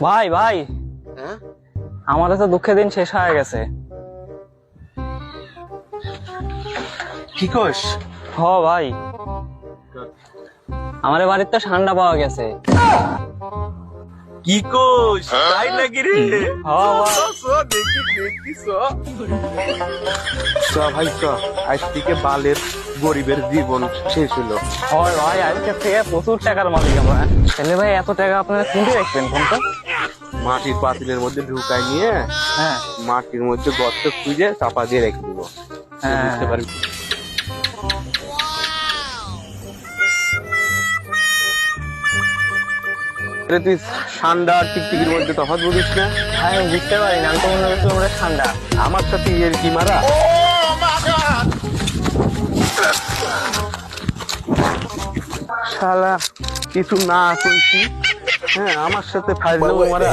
ভাই ভাই, হ্যাঁ আমাদের তো দুঃখের দিন শেষ হয়ে গেছে। কি কস? হ ভাই, আমাদের বাড়ির তো ঠান্ডা পাওয়া গেছে। কি কস? তাই নাকি রে? হ ভাই। দেখি ভাই আজ থেকে বালের গরিবের জীবন শেষ হলো। হয় ভাই, আজকে থেকে প্রচুর টাকার মালিক আমরা। তাহলে ভাই এত টাকা আপনারা কিনতে রাখবেন কোনটা? মাটির পাতিলের মধ্যে ঢুকাই নিয়ে হ্যাঁ মাটির মধ্যে গর্ত খুঁজে চাপা দিয়ে রেখে দিব। হ্যাঁ। বুঝতে পারবি? তুই ঠান্ডা আর টিকটিকির মধ্যে তফাৎ বুঝিস না? ভাই আমি বুঝতে পারি না, আমি তো মনে করছিলাম ওটা ঠান্ডা। আমার সাথে এর কি মারা? শালা কিছু না কইছি, হ্যাঁ আমার সাথে ফাইল মারা।